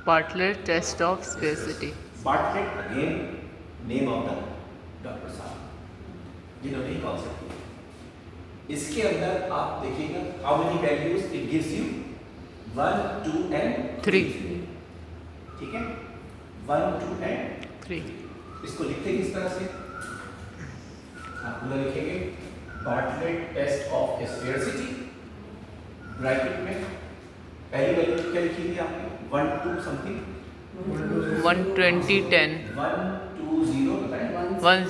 Bartlett test of scarcity. Bartlett again name of the doctor साहब जिन्होंने ये concept किया। इसके अंदर आप देखिएगा how many values it gives you 1 2 and 3. ठीक है 1 2 एंड 3. इसको लिखते किस तरह से आप पूरा लिखेंगे Bartlett test of sphericity bracket में पहली वैल्यू क्या लिखी थी आपने 1 2 समथिंग 120 10 1 2 0 बताएं 10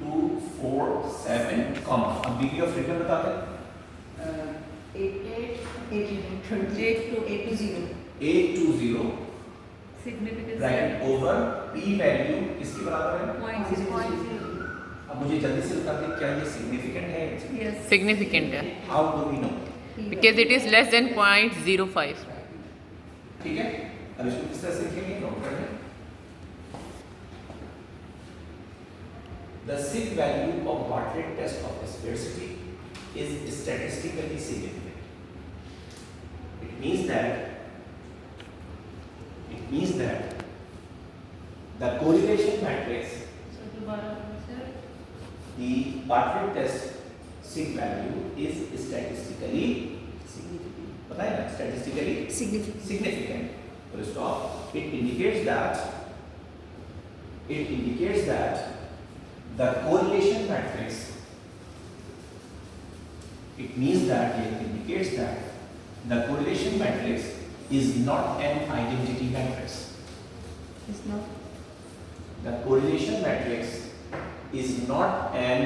247 कॉमा अब डिग्री ऑफ फ्रीडम बता दें 820 ब्रैकेट ओवर पी वैल्यू किसके बराबर है अब मुझे जल्दी से बता दें क्या ये सिग्निफिकेंट है significant है how do we know because it is less than 0.05. ठीक है अब इसको किस तरह से लिखेंगे नोट कर लें The sig value of Bartlett test of sphericity is statistically significant. It means that the correlation matrix, the Bartlett test sig value is statistically significant. पता है ना statistically significant. Full stop. It indicates that the correlation matrix, it means that it indicates that the correlation matrix is not an identity matrix. The correlation matrix is not an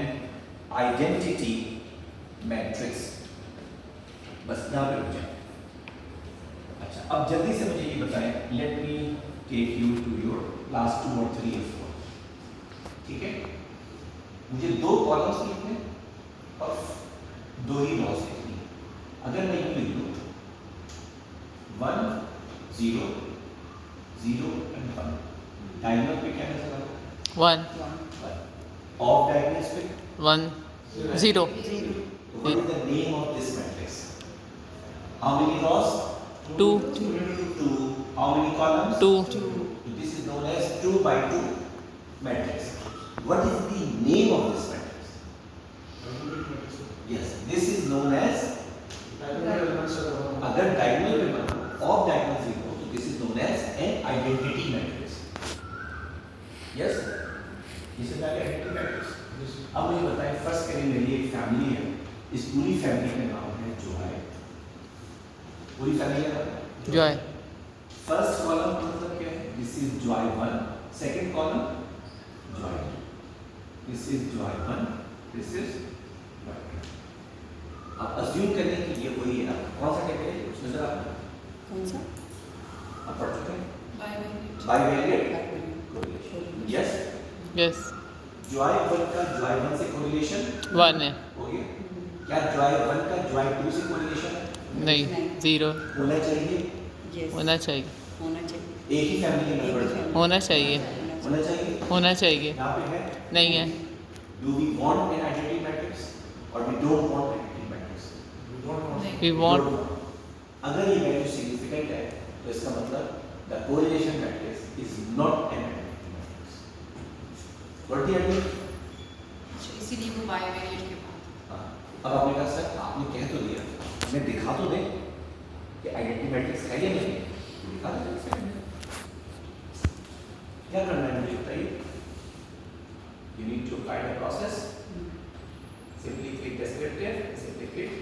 identity matrix. बस यहाँ पे रुक जाए। अच्छा अब जल्दी से मुझे ये बताएं let me take you to your last 2 or 3 or 4 ठीक है मुझे 2 कॉलम्स लिखने और 2 ही रॉस लिखनी अगर मैं यूं लिख दूं 1 0 0 एंड 1 डायगोनल पे क्या नजर आ रहा 1 ऑफ डायगोनल्स पे 1 0. what is the name of this matrix how many rows 2 2 how many columns 2 this is known as 2 by 2 matrix what is the name of this matrix yes this is known as अगर diagonal पे बना of diagonal 0 तो this is known as an identity matrix yes this is an identity matrix अब मुझे बताएं first करें मेरी एक फैमिली है इस पूरी फैमिली का नाम है जॉय पूरी फैमिली का नाम जॉय फर्स्ट कॉलम मतलब क्या है this is Joy 1 second column Joy 2 this is Joy 1 this is Joy 2 अब अज्यूम करें कि ये वही है कौन सा टेबल है कुछ नजर आता है कौन सा आप पढ़ चुके हैं bivariate correlation yes yes Joy 1 का जॉय 1 से कोरिलेशन 1 है हो गया क्या जॉय 1 का जॉय 2 से कोरिलेशन है नहीं 0 होना चाहिए होना चाहिए एक ही फैमिली के मेंबर होना चाहिए होना चाहिए होना चाहिए यहाँ पे है नहीं है do we want an identity matrix or we don't want an identity matrix we want अगर ये वैल्यू सिग्निफिकेंट है तो इसका मतलब the correlation matrix is not an identity matrix what the idea इसीलिए वो बाइवेरिएट के बाद अब आपने कहा सर आपने कह तो दिया मैं दिखा तो दें कि आइडेंटिटी मैट्रिक्स है या नहीं दिखा दे क्या करना है मुझे बताइए you need to apply the process simply click descriptive simply click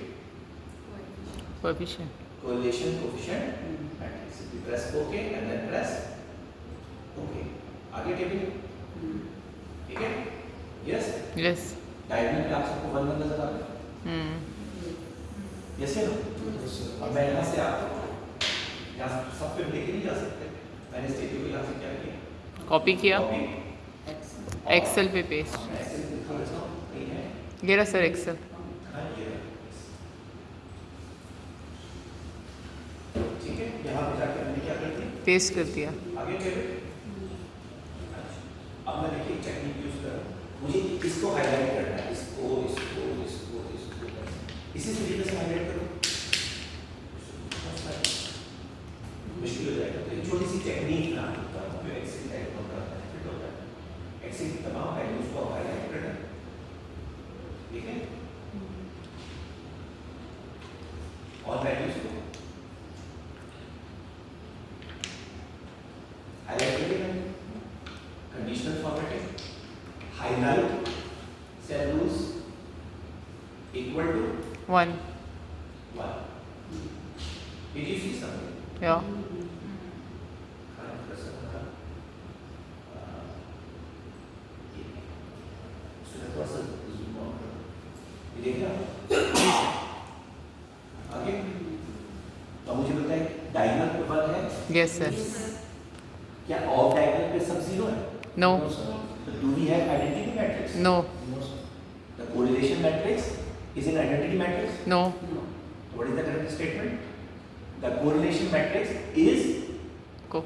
coefficient correlation coefficient matrix simply press ok and then press ok आगे टेबल ठीक है यस yes डायग्राम पे आप सबको 1 1 नजर आ रहा है यस है ना अब मैं यहाँ से आप यहाँ सब पे लेके नहीं जा सकते मैंने स्टेडियो को यहाँ से क्या किया कॉपी किया कॉपी एक्सेल पे पेस्ट ऐसे दिखा देता हूँ नहीं है ये रहा सर एक्सेल हाँ ये रहा। ठीक है यहाँ पे जाके मैंने क्या कर दिया पेस्ट कर दिया आगे चले अच्छा अब मैं देखिए टेक्निक यूज कर रहा हूँ मुझे इसको हाईलाइट करना है इसको इसको इसको इसको इसी तरीके से हाईलाइट करो मुश्किल हो जाएगा। तो एक छोटी सी टेक्निक ना होता है जो एक्सेल टाइप का फिट होता है। एक्सेल की तमाम वैल्यूज को हाईलाइट करना, ठीक है, और वैल्यूज को हाईलाइट करके conditional formatting, highlight cell rules equal to 1. 1. Did you see something? Yeah. आगे तो मुझे बताइए डायगोनल पे 1 है, Yes, sir. क्या ऑफ डायगोनल पे सब 0 है? No. So do we have identity matrix? No. The correlation matrix is an identity matrix. No. What is the correct statement? The correlation matrix is Go.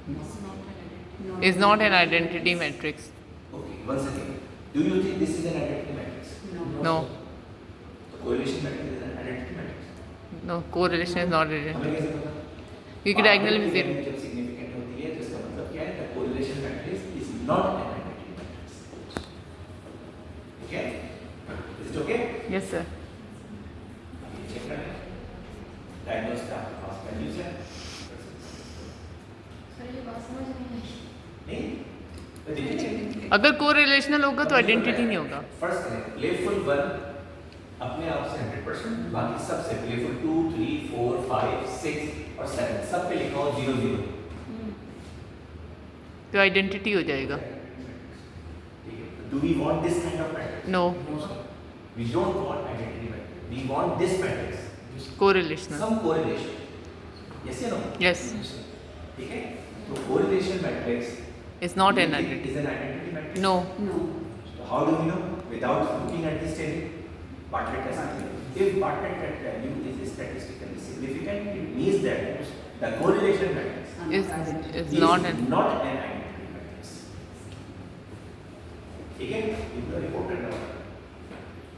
It's not an identity. Is not an identity matrix. okay. Once again, do you think this is an identity matrix? No. The correlation matrix is an identity matrix. No. Correlation is not हमें identity. कैसे पता? क्योंकि diagonal में 0. जब significant होती है तो इसका मतलब क्या है? The correlation matrix is not an identity matrix. Okay? Is it okay? Yes, sir. ये check करें. Diagonals का आपके पास values है? सर ये बात समझ नहीं आई। नहीं? तो देखिए अगर कोरिलेशनल होगा तो आइडेंटिटी नहीं होगा. फर्स्ट करें प्लेफुल 1 अपने आप से 100%, बाकी सब से प्लेफुल 2 3 4 5 6 और 7 सब पे लिखा हो 0 0, तो आइडेंटिटी हो जाएगा. ठीक है. Do we want this kind of matrix? No. We don't want identity matrix, we want this matrix, Correlational. Some correlation. Yes या नो? Yes. ठीक है. तो correlation matrix Is not an identity. is an identity matrix. No. No. So how do we know? Without looking at this table, Bartlett test. If Bartlett value is statistically significant, it means that the correlation matrix Is not an. not an identity matrix. ठीक है? In the report